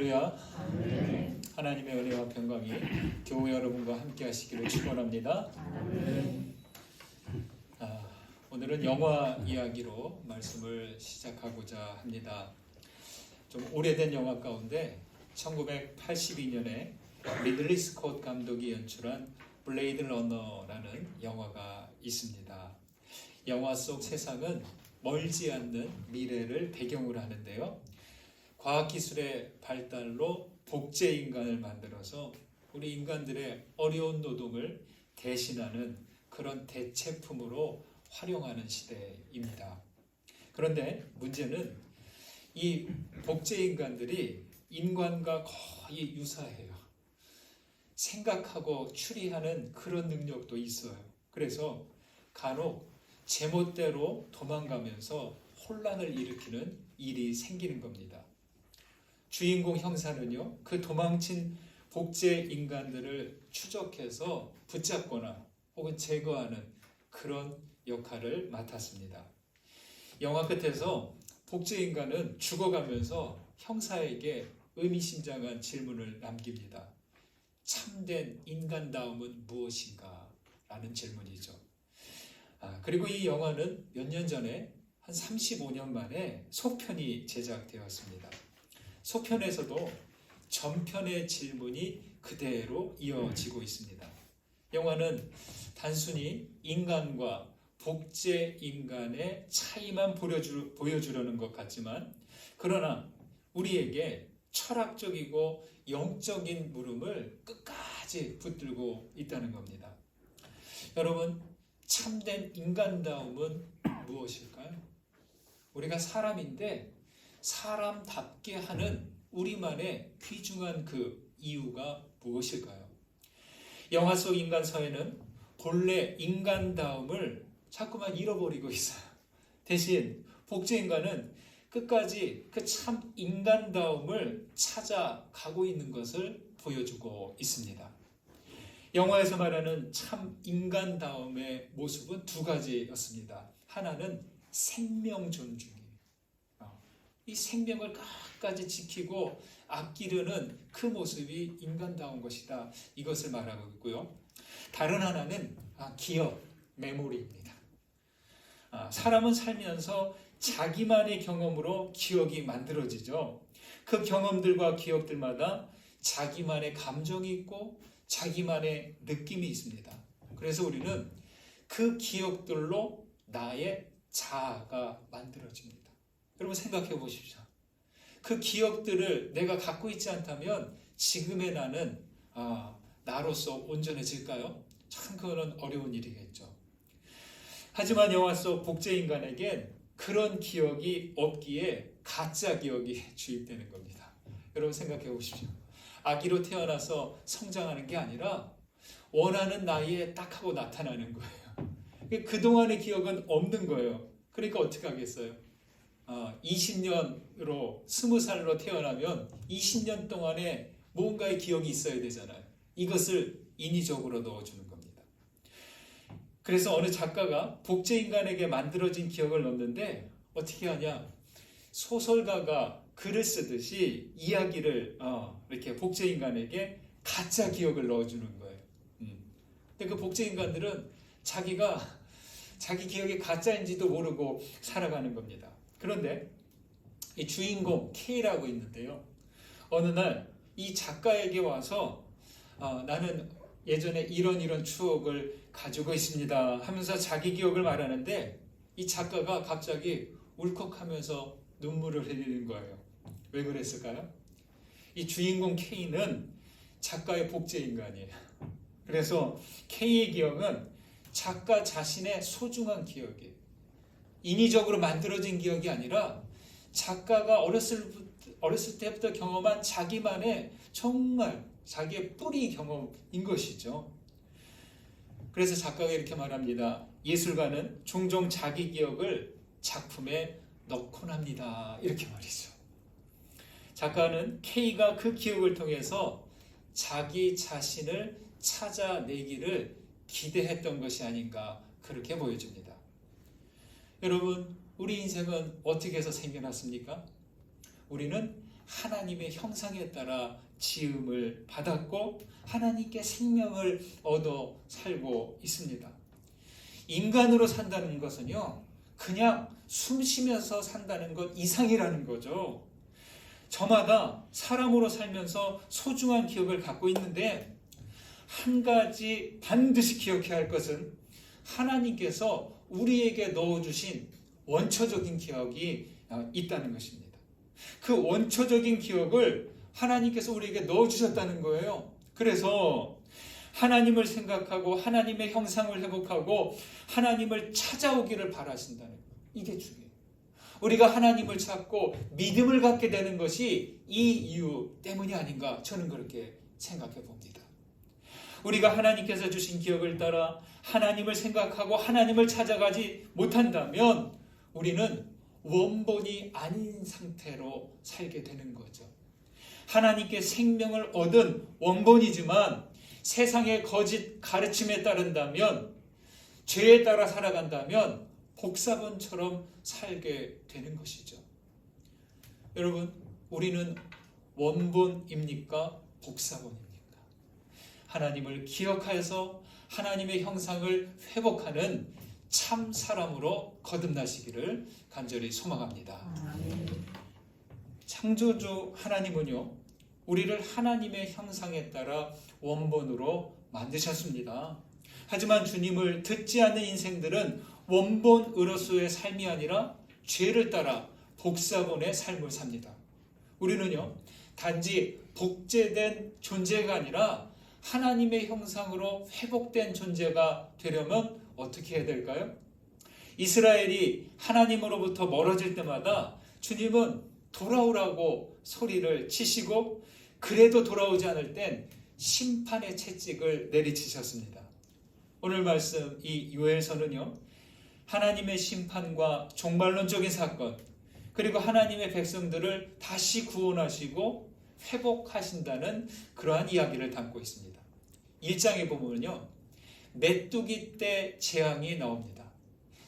할렐루야. 하나님의 은혜와 평강이 교회 여러분과 함께 하시기를 축원합니다. 오늘은 영화 이야기로 말씀을 시작하고자 합니다. 좀 오래된 영화 가운데 1982년에 리들리 스콧 감독이 연출한 블레이드 러너라는 영화가 있습니다. 영화 속 세상은 멀지 않는 미래를 배경으로 하는데요. 과학기술의 발달로 복제인간을 만들어서 우리 인간들의 어려운 노동을 대신하는 그런 대체품으로 활용하는 시대입니다. 그런데 문제는 이 복제인간들이 인간과 거의 유사해요. 생각하고 추리하는 그런 능력도 있어요. 그래서 간혹 제멋대로 도망가면서 혼란을 일으키는 일이 생기는 겁니다. 주인공 형사는요, 그 도망친 복제 인간들을 추적해서 붙잡거나 혹은 제거하는 그런 역할을 맡았습니다. 영화 끝에서 복제 인간은 죽어가면서 형사에게 의미심장한 질문을 남깁니다. 참된 인간다움은 무엇인가? 라는 질문이죠. 그리고 이 영화는 몇 년 전에 한 35년 만에 속편이 제작되었습니다. 속편에서도 전편의 질문이 그대로 이어지고 있습니다. 영화는 단순히 인간과 복제 인간의 차이만 보여주려는 것 같지만, 그러나 우리에게 철학적이고 영적인 물음을 끝까지 붙들고 있다는 겁니다. 여러분, 참된 인간다움은 무엇일까요? 우리가 사람인데 사람답게 하는 우리만의 귀중한 그 이유가 무엇일까요? 영화 속 인간 사회는 본래 인간다움을 자꾸만 잃어버리고 있어요. 대신 복제인간은 끝까지 그 참 인간다움을 찾아가고 있는 것을 보여주고 있습니다. 영화에서 말하는 참 인간다움의 모습은 두 가지였습니다. 하나는 생명 존중이에요. 이 생명을 끝까지 지키고 아끼려는 그 모습이 인간다운 것이다. 이것을 말하고 있고요. 다른 하나는 기억, 메모리입니다. 사람은 살면서 자기만의 경험으로 기억이 만들어지죠. 그 경험들과 기억들마다 자기만의 감정이 있고 자기만의 느낌이 있습니다. 그래서 우리는 그 기억들로 나의 자아가 만들어집니다. 여러분 생각해 보십시오. 그 기억들을 내가 갖고 있지 않다면 지금의 나는 나로서 온전해질까요? 참 그거는 어려운 일이겠죠. 하지만 영화 속 복제인간에겐 그런 기억이 없기에 가짜 기억이 주입되는 겁니다. 여러분 생각해 보십시오. 아기로 태어나서 성장하는 게 아니라 원하는 나이에 딱 하고 나타나는 거예요. 그동안의 기억은 없는 거예요. 그러니까 어떻게 하겠어요? 20년으로 20살로 태어나면 20년 동안에 뭔가의 기억이 있어야 되잖아요. 이것을 인위적으로 넣어주는 겁니다. 그래서 어느 작가가 복제인간에게 만들어진 기억을 넣는데 어떻게 하냐? 소설가가 글을 쓰듯이 이야기를 이렇게 복제인간에게 가짜 기억을 넣어주는 거예요. 근데 그 복제인간들은 자기가 자기 기억이 가짜인지도 모르고 살아가는 겁니다. 그런데 이 주인공 K라고 있는데요. 어느 날 이 작가에게 와서 나는 예전에 이런 추억을 가지고 있습니다 하면서 자기 기억을 말하는데 이 작가가 갑자기 울컥하면서 눈물을 흘리는 거예요. 왜 그랬을까요? 이 주인공 K는 작가의 복제인간이에요. 그래서 K의 기억은 작가 자신의 소중한 기억이에요. 인위적으로 만들어진 기억이 아니라 작가가 어렸을 때부터 경험한 자기만의 정말 자기의 뿌리 경험인 것이죠. 그래서 작가가 이렇게 말합니다. 예술가는 종종 자기 기억을 작품에 넣곤 합니다. 이렇게 말이죠. 작가는 K가 그 기억을 통해서 자기 자신을 찾아내기를 기대했던 것이 아닌가 그렇게 보여줍니다. 여러분, 우리 인생은 어떻게 해서 생겨났습니까? 우리는 하나님의 형상에 따라 지음을 받았고 하나님께 생명을 얻어 살고 있습니다. 인간으로 산다는 것은요, 그냥 숨 쉬면서 산다는 것 이상이라는 거죠. 저마다 사람으로 살면서 소중한 기억을 갖고 있는데 한 가지 반드시 기억해야 할 것은 하나님께서 우리에게 넣어주신 원초적인 기억이 있다는 것입니다. 그 원초적인 기억을 하나님께서 우리에게 넣어주셨다는 거예요. 그래서 하나님을 생각하고 하나님의 형상을 회복하고 하나님을 찾아오기를 바라신다는 거예요. 이게 중요해요. 우리가 하나님을 찾고 믿음을 갖게 되는 것이 이 이유 때문이 아닌가, 저는 그렇게 생각해 봅니다. 우리가 하나님께서 주신 기억을 따라 하나님을 생각하고 하나님을 찾아가지 못한다면 우리는 원본이 아닌 상태로 살게 되는 거죠. 하나님께 생명을 얻은 원본이지만 세상의 거짓 가르침에 따른다면, 죄에 따라 살아간다면 복사본처럼 살게 되는 것이죠. 여러분, 우리는 원본입니까? 복사본입니까? 하나님을 기억하여서 하나님의 형상을 회복하는 참 사람으로 거듭나시기를 간절히 소망합니다. 창조주 하나님은요, 우리를 하나님의 형상에 따라 원본으로 만드셨습니다. 하지만 주님을 듣지 않는 인생들은 원본으로서의 삶이 아니라 죄를 따라 복사본의 삶을 삽니다. 우리는요, 단지 복제된 존재가 아니라 하나님의 형상으로 회복된 존재가 되려면 어떻게 해야 될까요? 이스라엘이 하나님으로부터 멀어질 때마다 주님은 돌아오라고 소리를 치시고, 그래도 돌아오지 않을 땐 심판의 채찍을 내리치셨습니다. 오늘 말씀 이 요엘서는요, 하나님의 심판과 종말론적인 사건, 그리고 하나님의 백성들을 다시 구원하시고 회복하신다는 그러한 이야기를 담고 있습니다. 1장에 보면요, 메뚜기 때 재앙이 나옵니다.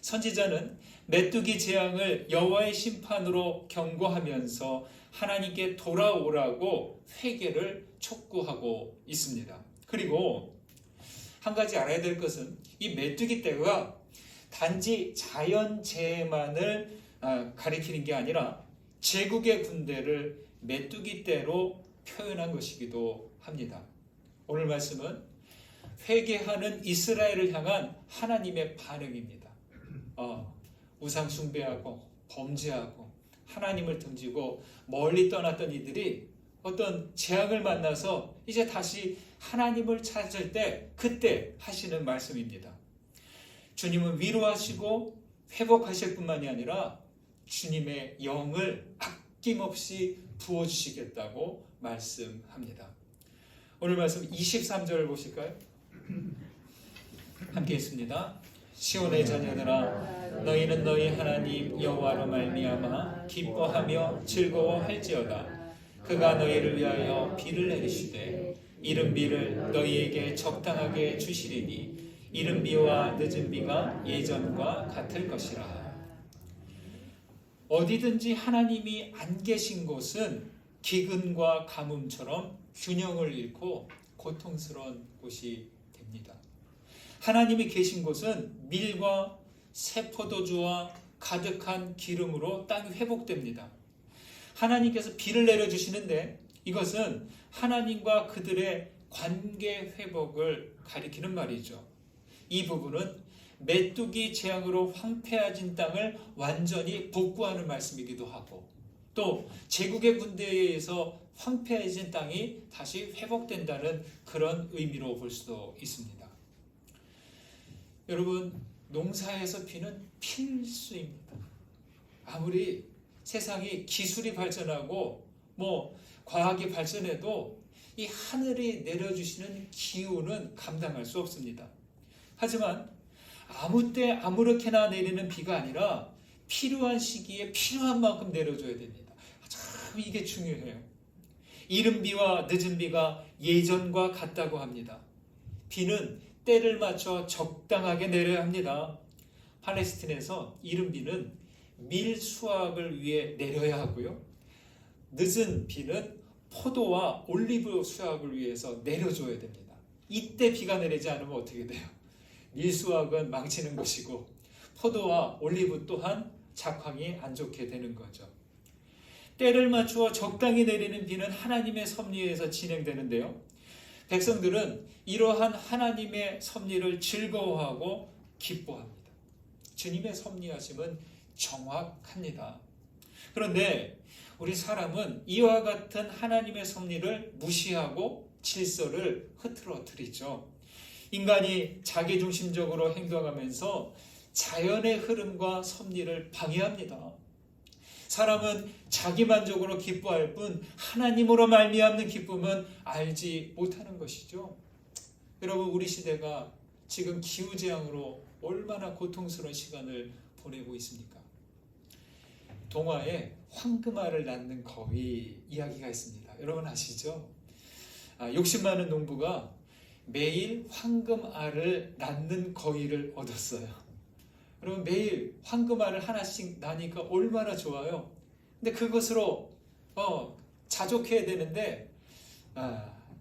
선지자는 메뚜기 재앙을 여호와의 심판으로 경고하면서 하나님께 돌아오라고 회개를 촉구하고 있습니다. 그리고 한 가지 알아야 될 것은 이 메뚜기 떼가 단지 자연재해만을 가리키는 게 아니라 제국의 군대를 메뚜기 떼로 표현한 것이기도 합니다. 오늘 말씀은 회개하는 이스라엘을 향한 하나님의 반응입니다. 우상 숭배하고 범죄하고 하나님을 등지고 멀리 떠났던 이들이 어떤 재앙을 만나서 이제 다시 하나님을 찾을 때, 그때 하시는 말씀입니다. 주님은 위로하시고 회복하실 뿐만이 아니라 주님의 영을 아낌없이 부어주시겠다고 말씀합니다. 오늘 말씀 23절을 보실까요? 함께 있습니다. 시온의 자녀들아, 너희는 너희 하나님 여호와로 말미암아 기뻐하며 즐거워할지어다. 그가 너희를 위하여 비를 내리시되 이른 비를 너희에게 적당하게 주시리니 이른 비와 늦은 비가 예전과 같을 것이라. 어디든지 하나님이 안 계신 곳은 기근과 가뭄처럼 균형을 잃고 고통스러운 곳이 됩니다. 하나님이 계신 곳은 밀과 새 포도주와 가득한 기름으로 땅이 회복됩니다. 하나님께서 비를 내려주시는데 이것은 하나님과 그들의 관계 회복을 가리키는 말이죠. 이 부분은 메뚜기 재앙으로 황폐해진 땅을 완전히 복구하는 말씀이기도 하고, 또 제국의 군대에 의해서 황폐해진 땅이 다시 회복된다는 그런 의미로 볼 수도 있습니다. 여러분, 농사에서 비는 필수입니다. 아무리 세상이 기술이 발전하고 과학이 발전해도 이 하늘이 내려주시는 기후는 감당할 수 없습니다. 하지만 아무 때 아무렇게나 내리는 비가 아니라 필요한 시기에 필요한 만큼 내려줘야 됩니다. 참 이게 중요해요. 이른 비와 늦은 비가 예전과 같다고 합니다. 비는 때를 맞춰 적당하게 내려야 합니다. 팔레스틴에서 이른 비는 밀 수확을 위해 내려야 하고요, 늦은 비는 포도와 올리브 수확을 위해서 내려줘야 됩니다. 이때 비가 내리지 않으면 어떻게 돼요? 밀수확은 망치는 것이고 포도와 올리브 또한 작황이 안 좋게 되는 거죠. 때를 맞추어 적당히 내리는 비는 하나님의 섭리에서 진행되는데요. 백성들은 이러한 하나님의 섭리를 즐거워하고 기뻐합니다. 주님의 섭리하심은 정확합니다. 그런데 우리 사람은 이와 같은 하나님의 섭리를 무시하고 질서를 흐트러뜨리죠. 인간이 자기중심적으로 행동하면서 자연의 흐름과 섭리를 방해합니다. 사람은 자기만족으로 기뻐할 뿐 하나님으로 말미암는 기쁨은 알지 못하는 것이죠. 여러분, 우리 시대가 지금 기후재앙으로 얼마나 고통스러운 시간을 보내고 있습니까? 동화에 황금알을 낳는 거위 이야기가 있습니다. 여러분 아시죠? 욕심 많은 농부가 매일 황금알을 낳는 거위를 얻었어요. 여러분, 매일 황금알을 하나씩 낳으니까 얼마나 좋아요. 근데 그것으로 자족해야 되는데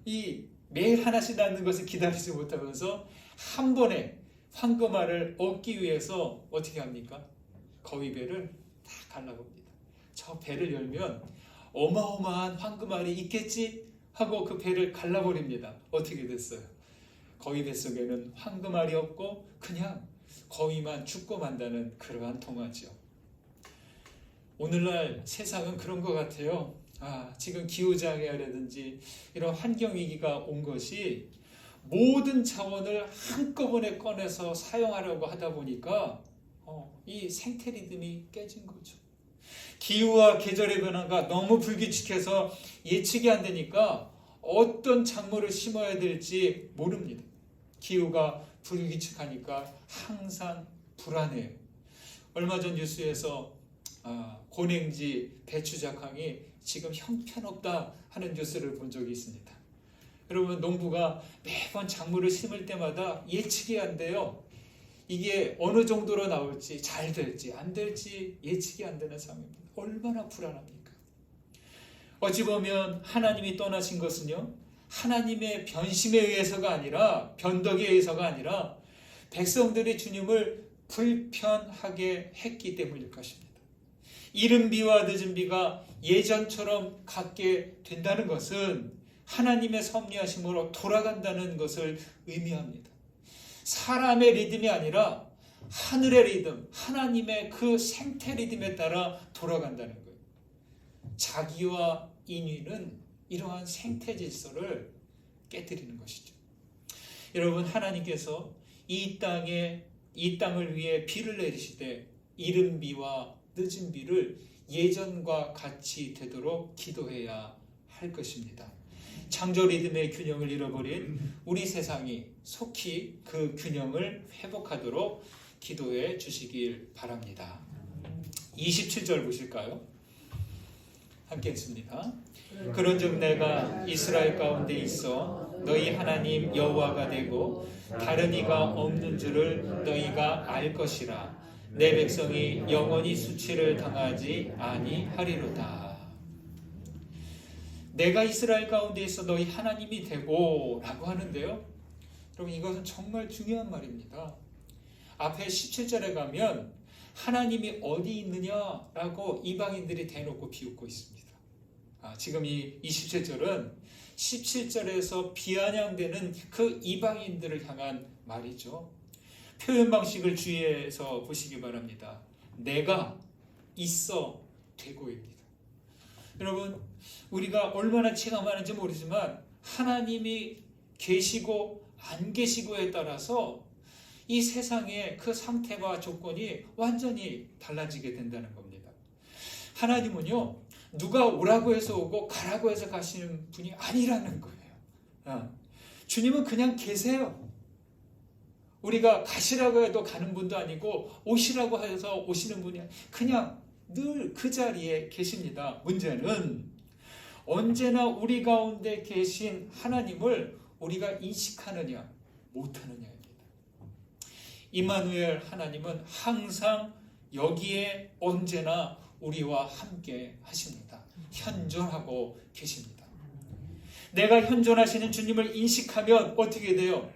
이 매일 하나씩 낳는 것을 기다리지 못하면서 한 번에 황금알을 얻기 위해서 어떻게 합니까? 거위배를 다 갈라봅니다. 저 배를 열면 어마어마한 황금알이 있겠지 하고 그 배를 갈라버립니다. 어떻게 됐어요? 거위 뱃속에는 황금알이 없고 그냥 거위만 죽고 만다는 그러한 동화죠. 오늘날 세상은 그런 것 같아요. 지금 기후장애라든지 이런 환경위기가 온 것이 모든 자원을 한꺼번에 꺼내서 사용하려고 하다 보니까 이 생태 리듬이 깨진 거죠. 기후와 계절의 변화가 너무 불규칙해서 예측이 안 되니까 어떤 작물을 심어야 될지 모릅니다. 기후가 불규칙하니까 항상 불안해요. 얼마 전 뉴스에서 고냉지 배추 작황이 지금 형편없다 하는 뉴스를 본 적이 있습니다. 여러분, 농부가 매번 작물을 심을 때마다 예측이 안 돼요. 이게 어느 정도로 나올지, 잘 될지 안 될지 예측이 안 되는 상황입니다. 얼마나 불안합니까? 어찌 보면 하나님이 떠나신 것은요, 하나님의 변심에 의해서가 아니라, 변덕에 의해서가 아니라 백성들이 주님을 불편하게 했기 때문일 것입니다. 이른 비와 늦은 비가 예전처럼 갖게 된다는 것은 하나님의 섭리하심으로 돌아간다는 것을 의미합니다. 사람의 리듬이 아니라 하늘의 리듬, 하나님의 그 생태 리듬에 따라 돌아간다는 거예요. 자기와 인위는 이러한 생태 질서를 깨뜨리는 것이죠. 여러분, 하나님께서 이 땅을 위해 비를 내리시되 이른 비와 늦은 비를 예전과 같이 되도록 기도해야 할 것입니다. 창조 리듬의 균형을 잃어버린 우리 세상이 속히 그 균형을 회복하도록 기도해 주시길 바랍니다. 27절 보실까요? 함께 읽습니다. 그런즉 내가 이스라엘 가운데 있어 너희 하나님 여호와가 되고 다른 이가 없는 줄을 너희가 알 것이라. 내 백성이 영원히 수치를 당하지 아니하리로다. 내가 이스라엘 가운데 있어 너희 하나님이 되고 라고 하는데요, 여러분, 이것은 정말 중요한 말입니다. 앞에 17절에 가면 하나님이 어디 있느냐라고 이방인들이 대놓고 비웃고 있습니다. 지금 이 27절은 17절에서 비아냥대는 그 이방인들을 향한 말이죠. 표현 방식을 주의해서 보시기 바랍니다. 내가 있어 되고입니다. 여러분, 우리가 얼마나 체감하는지 모르지만 하나님이 계시고 안 계시고에 따라서 이 세상의 그 상태와 조건이 완전히 달라지게 된다는 겁니다. 하나님은요, 누가 오라고 해서 오고 가라고 해서 가시는 분이 아니라는 거예요. 주님은 그냥 계세요. 우리가 가시라고 해도 가는 분도 아니고 오시라고 해서 오시는 분이 아니고 그냥 늘 그 자리에 계십니다. 문제는 언제나 우리 가운데 계신 하나님을 우리가 인식하느냐 못하느냐입니다. 임마누엘 하나님은 항상 여기에 언제나 우리와 함께 하십니다. 현존하고 계십니다. 내가 현존하시는 주님을 인식하면 어떻게 돼요?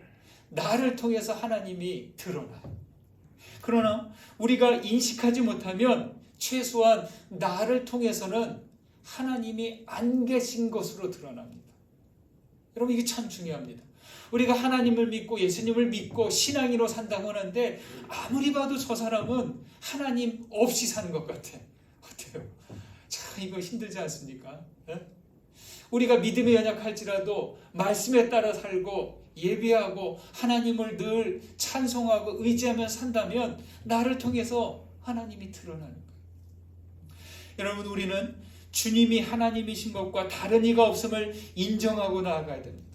나를 통해서 하나님이 드러나요. 그러나 우리가 인식하지 못하면 최소한 나를 통해서는 하나님이 안 계신 것으로 드러납니다. 여러분, 이게 참 중요합니다. 우리가 하나님을 믿고 예수님을 믿고 신앙인으로 산다고 하는데 아무리 봐도 저 사람은 하나님 없이 사는 것 같아. 어때요? 참 이거 힘들지 않습니까? 우리가 믿음에 연약할지라도 말씀에 따라 살고 예배하고 하나님을 늘 찬송하고 의지하며 산다면 나를 통해서 하나님이 드러나는 거예요. 여러분, 우리는 주님이 하나님이신 것과 다른 이가 없음을 인정하고 나아가야 됩니다.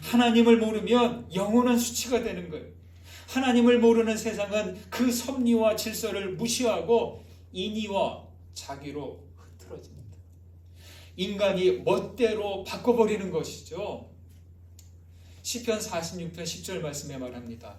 하나님을 모르면 영혼은 수치가 되는 거예요. 하나님을 모르는 세상은 그 섭리와 질서를 무시하고 인의와 자기로 흐트러집니다. 인간이 멋대로 바꿔버리는 것이죠. 시편 46편 10절 말씀에 말합니다.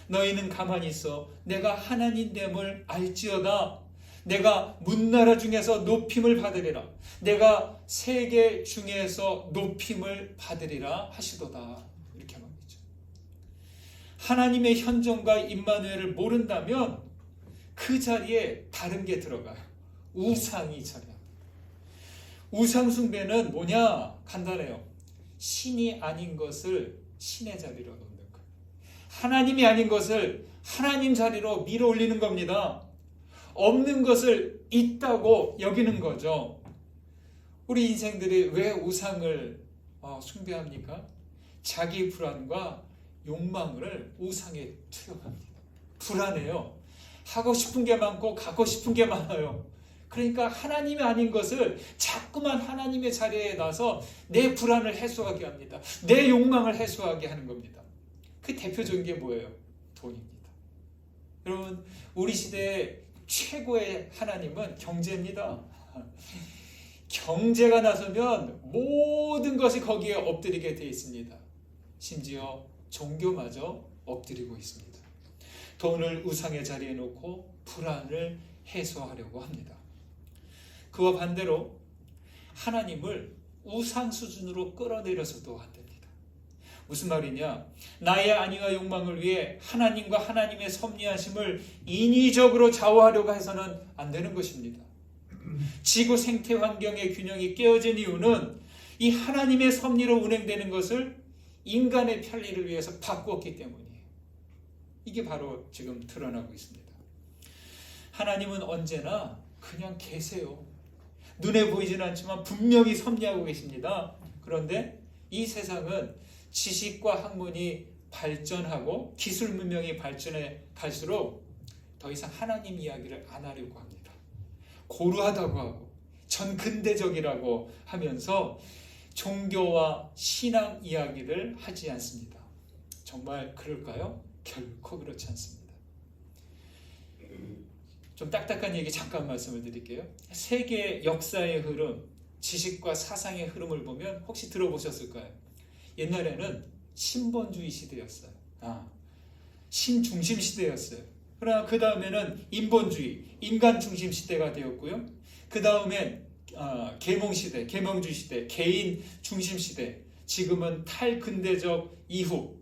너희는 가만히 있어 내가 하나님됨을 알지어다. 내가 문나라 중에서 높임을 받으리라. 내가 세계 중에서 높임을 받으리라 하시도다. 이렇게 말이죠. 하나님의 현존과 임마누엘을 모른다면 그 자리에 다른 게 들어가요. 우상이 자리합니다. 우상 숭배는 뭐냐? 간단해요. 신이 아닌 것을 신의 자리로 놓는 거예요. 하나님이 아닌 것을 하나님 자리로 밀어 올리는 겁니다. 없는 것을 있다고 여기는 거죠. 우리 인생들이 왜 우상을 숭배합니까? 자기 불안과 욕망을 우상에 투영합니다. 불안해요. 하고 싶은 게 많고 갖고 싶은 게 많아요. 그러니까 하나님이 아닌 것을 자꾸만 하나님의 자리에 놔서 내 불안을 해소하게 합니다. 내 욕망을 해소하게 하는 겁니다. 그 대표적인 게 뭐예요? 돈입니다. 여러분, 우리 시대의 최고의 하나님은 경제입니다. 경제가 나서면 모든 것이 거기에 엎드리게 되어 있습니다. 심지어 종교마저 엎드리고 있습니다. 돈을 우상의 자리에 놓고 불안을 해소하려고 합니다. 그와 반대로 하나님을 우상 수준으로 끌어내려서도 안 됩니다. 무슨 말이냐? 나의 안위와 욕망을 위해 하나님과 하나님의 섭리하심을 인위적으로 좌우하려고 해서는 안 되는 것입니다. 지구 생태 환경의 균형이 깨어진 이유는 이 하나님의 섭리로 운행되는 것을 인간의 편리를 위해서 바꾸었기 때문이에요. 이게 바로 지금 드러나고 있습니다. 하나님은 언제나 그냥 계세요. 눈에 보이지는 않지만 분명히 섭리하고 계십니다. 그런데 이 세상은 지식과 학문이 발전하고 기술 문명이 발전해 갈수록 더 이상 하나님 이야기를 안 하려고 합니다. 고루하다고 하고 전근대적이라고 하면서 종교와 신앙 이야기를 하지 않습니다. 정말 그럴까요? 결코 그렇지 않습니다. 좀 딱딱한 얘기 잠깐 말씀을 드릴게요. 세계 역사의 흐름, 지식과 사상의 흐름을 보면 혹시 들어보셨을까요? 옛날에는 신본주의 시대였어요. 신중심 시대였어요. 그러나 그 다음에는 인본주의, 인간 중심 시대가 되었고요. 그 다음엔 계몽시대, 계몽주의 시대, 개인 중심 시대, 지금은 탈근대적 이후,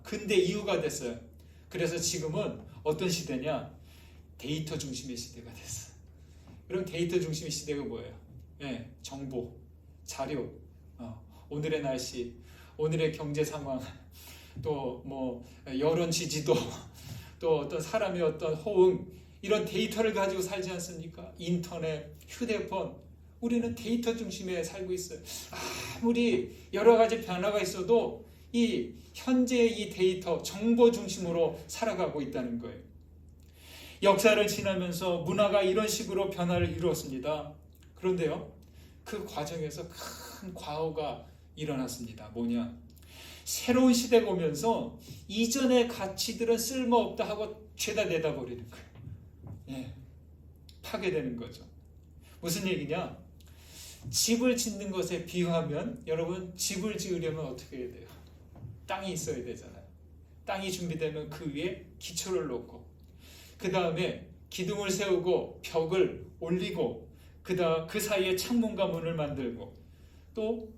근대 이후가 됐어요. 그래서 지금은 어떤 시대냐? 데이터 중심의 시대가 됐어요. 그럼 데이터 중심의 시대가 뭐예요? 네, 정보, 자료, 오늘의 날씨, 오늘의 경제 상황, 또 뭐 여론 지지도, 또 어떤 사람의 어떤 호응, 이런 데이터를 가지고 살지 않습니까? 인터넷, 휴대폰, 우리는 데이터 중심에 살고 있어요. 아무리 여러 가지 변화가 있어도 이 현재의 이 데이터, 정보 중심으로 살아가고 있다는 거예요. 역사를 지나면서 문화가 이런 식으로 변화를 이루었습니다. 그런데요, 그 과정에서 큰 과오가 일어났습니다. 뭐냐? 새로운 시대가 오면서 이전의 가치들은 쓸모없다 하고 죄다 내다 버리는 거예요. 예, 파괴되는 거죠. 무슨 얘기냐? 집을 짓는 것에 비유하면 여러분, 집을 지으려면 어떻게 해야 돼요? 땅이 있어야 되잖아요. 땅이 준비되면 그 위에 기초를 놓고 그 다음에 기둥을 세우고 벽을 올리고 그 사이에 창문과 문을 만들고 또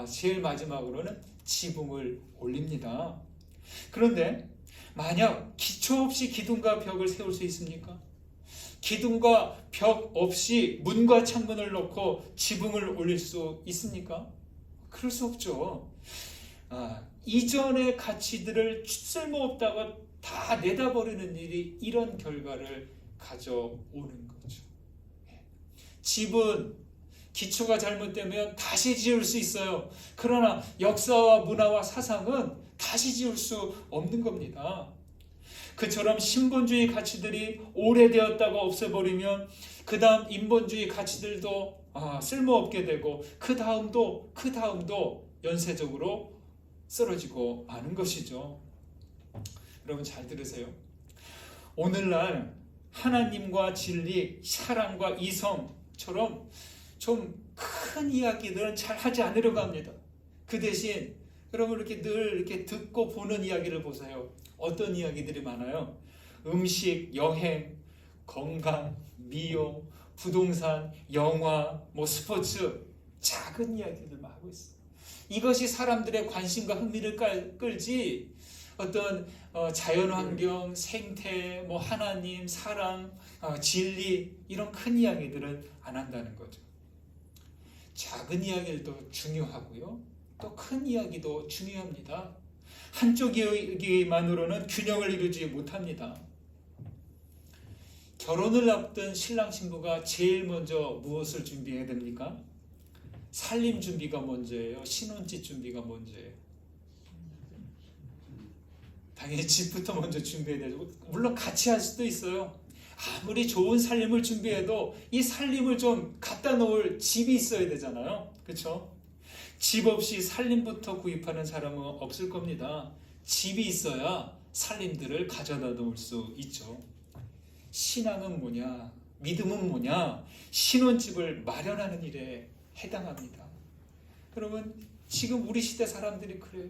제일 마지막으로는 지붕을 올립니다. 그런데 만약 기초 없이 기둥과 벽을 세울 수 있습니까? 기둥과 벽 없이 문과 창문을 놓고 지붕을 올릴 수 있습니까? 그럴 수 없죠. 이전의 가치들을 쓸모없다고 다 내다버리는 일이 이런 결과를 가져오는 거죠. 집은 기초가 잘못되면 다시 지을 수 있어요. 그러나 역사와 문화와 사상은 다시 지을 수 없는 겁니다. 그처럼 신본주의 가치들이 오래되었다가 없애버리면 그 다음 인본주의 가치들도 쓸모없게 되고 그 다음도 연쇄적으로 쓰러지고 마는 것이죠. 여러분 잘 들으세요. 오늘날 하나님과 진리, 사랑과 이성처럼 좀 큰 이야기들은 잘 하지 않으려고 합니다. 그 대신 여러분 이렇게 늘 이렇게 듣고 보는 이야기를 보세요. 어떤 이야기들이 많아요? 음식, 여행, 건강, 미용, 부동산, 영화, 스포츠, 작은 이야기들만 하고 있어요. 이것이 사람들의 관심과 흥미를 끌지 어떤 자연환경, 생태, 하나님, 사랑, 진리 이런 큰 이야기들은 안 한다는 거죠. 작은 이야기도 중요하고요. 또 큰 이야기도 중요합니다. 한쪽 이야기만으로는 균형을 이루지 못합니다. 결혼을 앞둔 신랑 신부가 제일 먼저 무엇을 준비해야 됩니까? 살림 준비가 먼저예요? 신혼집 준비가 먼저예요? 당연히 집부터 먼저 준비해야 되죠. 물론 같이 할 수도 있어요. 아무리 좋은 살림을 준비해도 이 살림을 좀 갖다 놓을 집이 있어야 되잖아요. 그렇죠? 집 없이 살림부터 구입하는 사람은 없을 겁니다. 집이 있어야 살림들을 가져다 놓을 수 있죠. 신앙은 뭐냐? 믿음은 뭐냐? 신혼집을 마련하는 일에 해당합니다. 여러분, 지금 우리 시대 사람들이 그래요.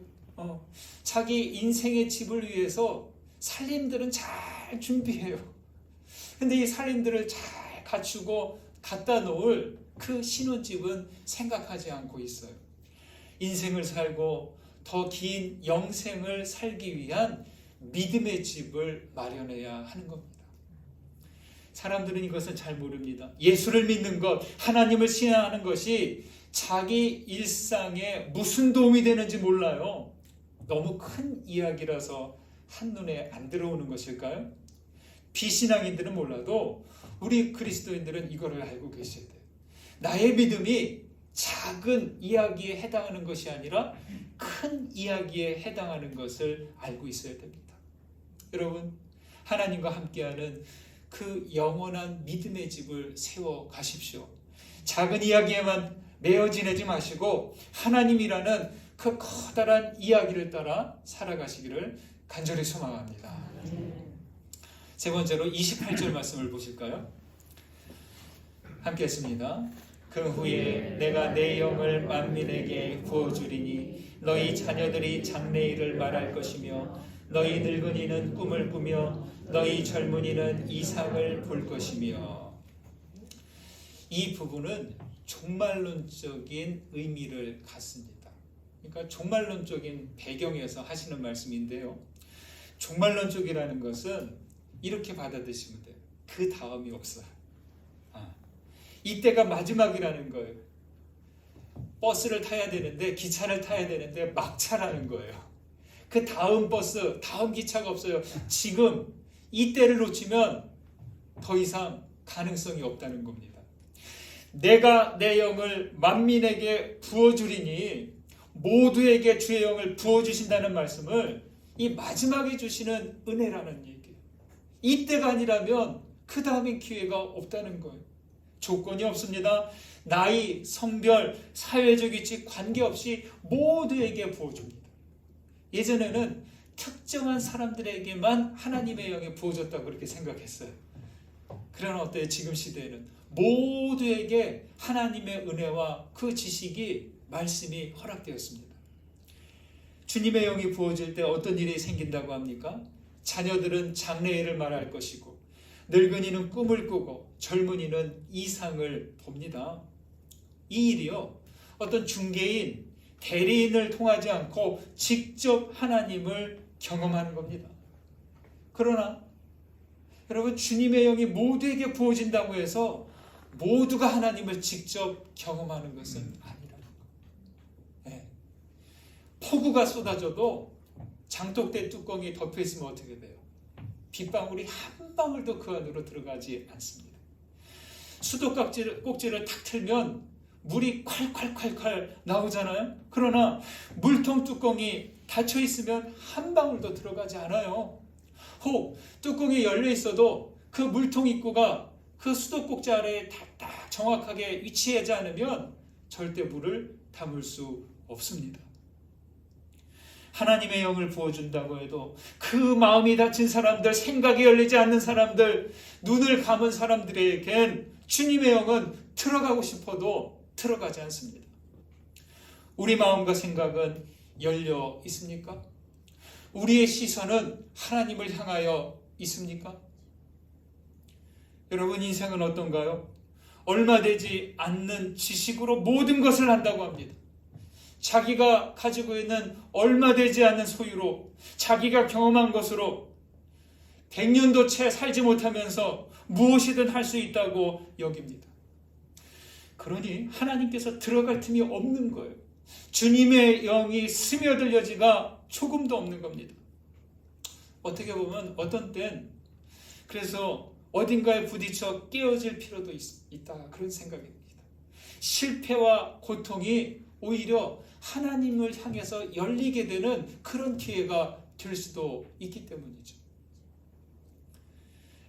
자기 인생의 집을 위해서 살림들은 잘 준비해요. 근데 이 살림들을 잘 갖추고 갖다 놓을 그 신혼집은 생각하지 않고 있어요. 인생을 살고 더 긴 영생을 살기 위한 믿음의 집을 마련해야 하는 겁니다. 사람들은 이것을 잘 모릅니다. 예수를 믿는 것, 하나님을 신앙하는 것이 자기 일상에 무슨 도움이 되는지 몰라요. 너무 큰 이야기라서 한눈에 안 들어오는 것일까요? 비신앙인들은 몰라도 우리 그리스도인들은 이거를 알고 계셔야 돼요. 나의 믿음이 작은 이야기에 해당하는 것이 아니라 큰 이야기에 해당하는 것을 알고 있어야 됩니다. 여러분, 하나님과 함께하는 그 영원한 믿음의 집을 세워 가십시오. 작은 이야기에만 매어 지내지 마시고 하나님이라는 그 커다란 이야기를 따라 살아가시기를 간절히 소망합니다. 세 번째로 28절 말씀을 보실까요? 함께 했습니다. 그 후에 내가 내 영을 만민에게 부어주리니 너희 자녀들이 장래일을 말할 것이며 너희 늙은이는 꿈을 꾸며 너희 젊은이는 이상을 볼 것이며. 이 부분은 종말론적인 의미를 갖습니다. 그러니까 종말론적인 배경에서 하시는 말씀인데요. 종말론적이라는 것은 이렇게 받아들이시면 돼요. 그 다음이 없어요. 이때가 마지막이라는 거예요. 버스를 타야 되는데, 기차를 타야 되는데 막차라는 거예요. 그 다음 버스, 다음 기차가 없어요. 지금 이때를 놓치면 더 이상 가능성이 없다는 겁니다. 내가 내 영을 만민에게 부어주리니, 모두에게 주의 영을 부어주신다는 말씀을 이 마지막에 주시는 은혜라는 얘기예요. 이때가 아니라면 그 다음엔 기회가 없다는 거예요. 조건이 없습니다. 나이, 성별, 사회적 위치 관계없이 모두에게 부어줍니다. 예전에는 특정한 사람들에게만 하나님의 영이 부어졌다고 그렇게 생각했어요. 그러나 어때요? 지금 시대에는 모두에게 하나님의 은혜와 그 지식이, 말씀이 허락되었습니다. 주님의 영이 부어질 때 어떤 일이 생긴다고 합니까? 자녀들은 장래일을 말할 것이고 늙은이는 꿈을 꾸고 젊은이는 이상을 봅니다. 이 일이요, 어떤 중개인, 대리인을 통하지 않고 직접 하나님을 경험하는 겁니다. 그러나 여러분, 주님의 영이 모두에게 부어진다고 해서 모두가 하나님을 직접 경험하는 것은 아니라는 거예요. 네. 폭우가 쏟아져도 장독대 뚜껑이 덮여있으면 어떻게 돼요? 빗방울이 한 방울도 그 안으로 들어가지 않습니다. 수도꼭지를 탁 틀면 물이 콸콸콸콸 나오잖아요. 그러나 물통 뚜껑이 닫혀 있으면 한 방울도 들어가지 않아요. 혹 뚜껑이 열려 있어도 그 물통 입구가 그 수도꼭지 아래에 딱 정확하게 위치하지 않으면 절대 물을 담을 수 없습니다. 하나님의 영을 부어준다고 해도 그 마음이 닫힌 사람들, 생각이 열리지 않는 사람들, 눈을 감은 사람들에겐 주님의 영은 들어가고 싶어도 들어가지 않습니다. 우리 마음과 생각은 열려 있습니까? 우리의 시선은 하나님을 향하여 있습니까? 여러분, 인생은 어떤가요? 얼마 되지 않는 지식으로 모든 것을 한다고 합니다. 자기가 가지고 있는 얼마 되지 않는 소유로, 자기가 경험한 것으로 100년도 채 살지 못하면서 무엇이든 할 수 있다고 여깁니다. 그러니 하나님께서 들어갈 틈이 없는 거예요. 주님의 영이 스며들 여지가 조금도 없는 겁니다. 어떻게 보면 어떤 땐 그래서 어딘가에 부딪혀 깨어질 필요도 있다, 그런 생각입니다. 실패와 고통이 오히려 하나님을 향해서 열리게 되는 그런 기회가 될 수도 있기 때문이죠.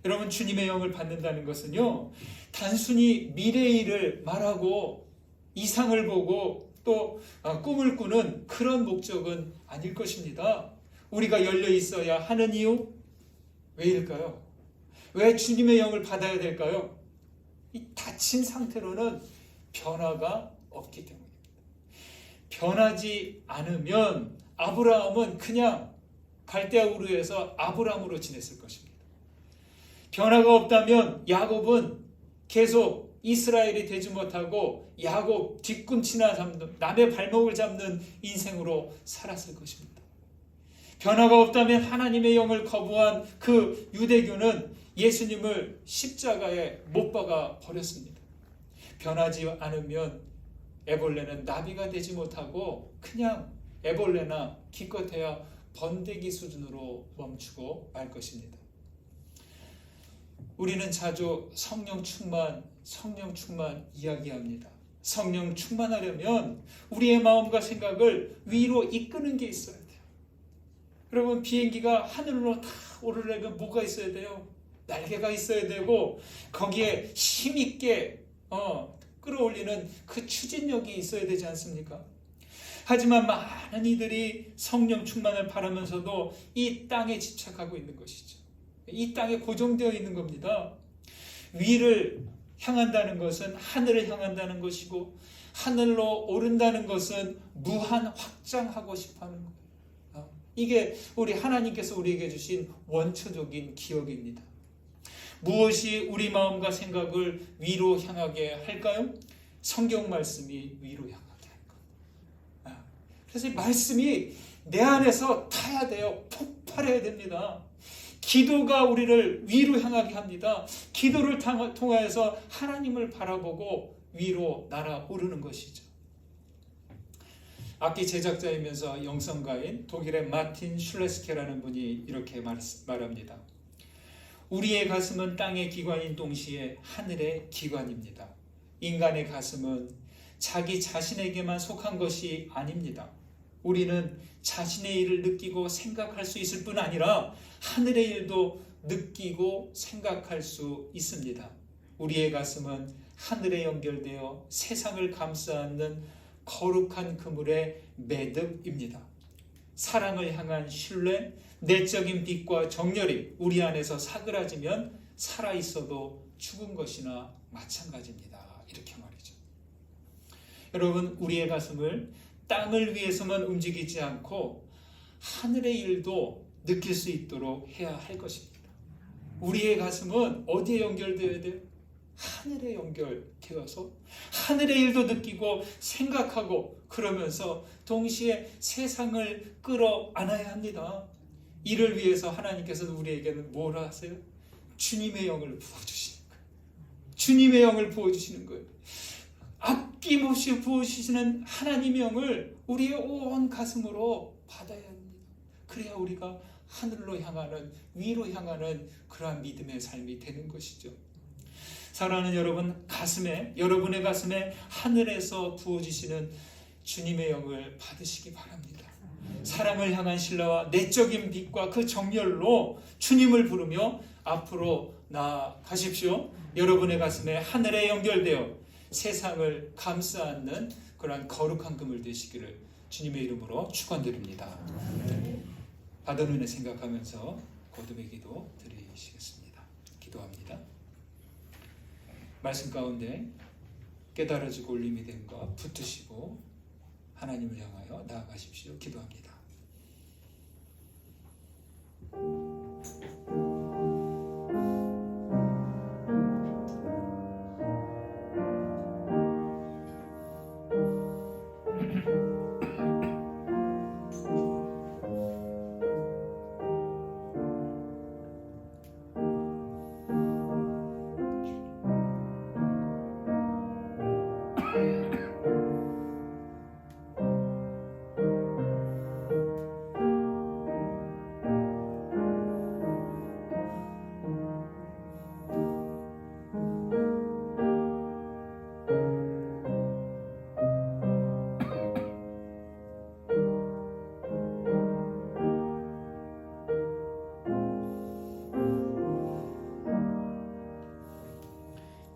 여러분, 주님의 영을 받는다는 것은요, 단순히 미래의 일을 말하고 이상을 보고 또 꿈을 꾸는 그런 목적은 아닐 것입니다. 우리가 열려 있어야 하는 이유, 왜일까요? 왜 주님의 영을 받아야 될까요? 이 닫힌 상태로는 변화가 없기 때문입니다. 변하지 않으면 아브라함은 그냥 갈대아 우르에서 아브라함으로 지냈을 것입니다. 변화가 없다면 야곱은 계속 이스라엘이 되지 못하고 야곱 뒤꿈치나 잡는, 남의 발목을 잡는 인생으로 살았을 것입니다. 변화가 없다면 하나님의 영을 거부한 그 유대교는 예수님을 십자가에 못 박아 버렸습니다. 변하지 않으면 애벌레는 나비가 되지 못하고 그냥 애벌레나 기껏해야 번데기 수준으로 멈추고 말 것입니다. 우리는 자주 성령 충만 이야기합니다. 성령 충만하려면 우리의 마음과 생각을 위로 이끄는 게 있어야 돼요. 여러분, 비행기가 하늘로 다 오르려면 뭐가 있어야 돼요? 날개가 있어야 되고 거기에 힘있게 끌어올리는 그 추진력이 있어야 되지 않습니까? 하지만 많은 이들이 성령 충만을 바라면서도 이 땅에 집착하고 있는 것이죠. 이 땅에 고정되어 있는 겁니다. 위를 향한다는 것은 하늘을 향한다는 것이고, 하늘로 오른다는 것은 무한 확장하고 싶어하는 거예요. 이게 우리 하나님께서 우리에게 주신 원초적인 기억입니다. 무엇이 우리 마음과 생각을 위로 향하게 할까요? 성경 말씀이 위로 향하게 할 겁니다. 그래서 이 말씀이 내 안에서 타야 돼요. 폭발해야 됩니다. 기도가 우리를 위로 향하게 합니다. 기도를 통하여서 하나님을 바라보고 위로 날아오르는 것이죠. 악기 제작자이면서 영성가인 독일의 마틴 슐레스케라는 분이 이렇게 말합니다. 우리의 가슴은 땅의 기관인 동시에 하늘의 기관입니다. 인간의 가슴은 자기 자신에게만 속한 것이 아닙니다. 우리는 자신의 일을 느끼고 생각할 수 있을 뿐 아니라 하늘의 일도 느끼고 생각할 수 있습니다. 우리의 가슴은 하늘에 연결되어 세상을 감싸는 거룩한 그물의 매듭입니다. 사랑을 향한 신뢰, 내적인 빛과 정열이 우리 안에서 사그라지면 살아있어도 죽은 것이나 마찬가지입니다. 이렇게 말이죠. 여러분, 우리의 가슴을 땅을 위해서만 움직이지 않고 하늘의 일도 느낄 수 있도록 해야 할 것입니다. 우리의 가슴은 어디에 연결되어야 돼요? 하늘에 연결되어서 하늘의 일도 느끼고 생각하고 그러면서 동시에 세상을 끌어안아야 합니다. 이를 위해서 하나님께서는 우리에게는 뭐라 하세요? 주님의 영을 부어주시는 거예요. 주님의 영을 부어주시는 거예요. 아낌없이 부어주시는 하나님의 영을 우리의 온 가슴으로 받아야 합니다. 그래야 우리가 하늘로 향하는, 위로 향하는 그러한 믿음의 삶이 되는 것이죠. 사랑하는 여러분, 여러분의 가슴에 하늘에서 부어주시는 주님의 영을 받으시기 바랍니다. 사랑을 향한 신뢰와 내적인 빛과 그 정열로 주님을 부르며 앞으로 나아가십시오. 여러분의 가슴에 하늘에 연결되어 세상을 감싸 안는 그러한 거룩한 그물 되시기를 주님의 이름으로 축원드립니다. 받은 은혜 생각하면서 거듭의 기도 드리시겠습니다. 기도합니다. 말씀 가운데 깨달아지고 울림이 된 것 붙드시고 하나님을 향하여 나아가십시오. 기도합니다.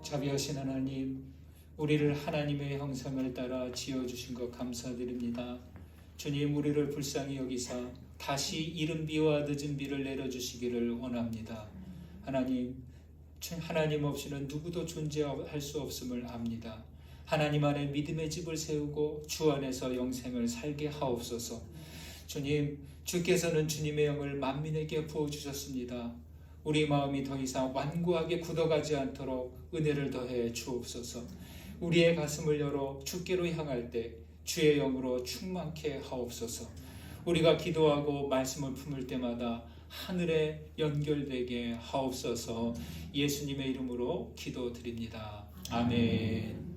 자비하신 하나님, 우리를 하나님의 형상을 따라 지어주신 것 감사드립니다. 주님, 우리를 불쌍히 여기사 다시 이른 비와 늦은 비를 내려주시기를 원합니다. 하나님 없이는 누구도 존재할 수 없음을 압니다. 하나님 안에 믿음의 집을 세우고 주 안에서 영생을 살게 하옵소서. 주님, 주께서는 주님의 영을 만민에게 부어주셨습니다. 우리 마음이 더 이상 완고하게 굳어가지 않도록 은혜를 더해 주옵소서. 우리의 가슴을 열어 주께로 향할 때 주의 영으로 충만케 하옵소서. 우리가 기도하고 말씀을 품을 때마다 하늘에 연결되게 하옵소서. 예수님의 이름으로 기도드립니다. 아멘.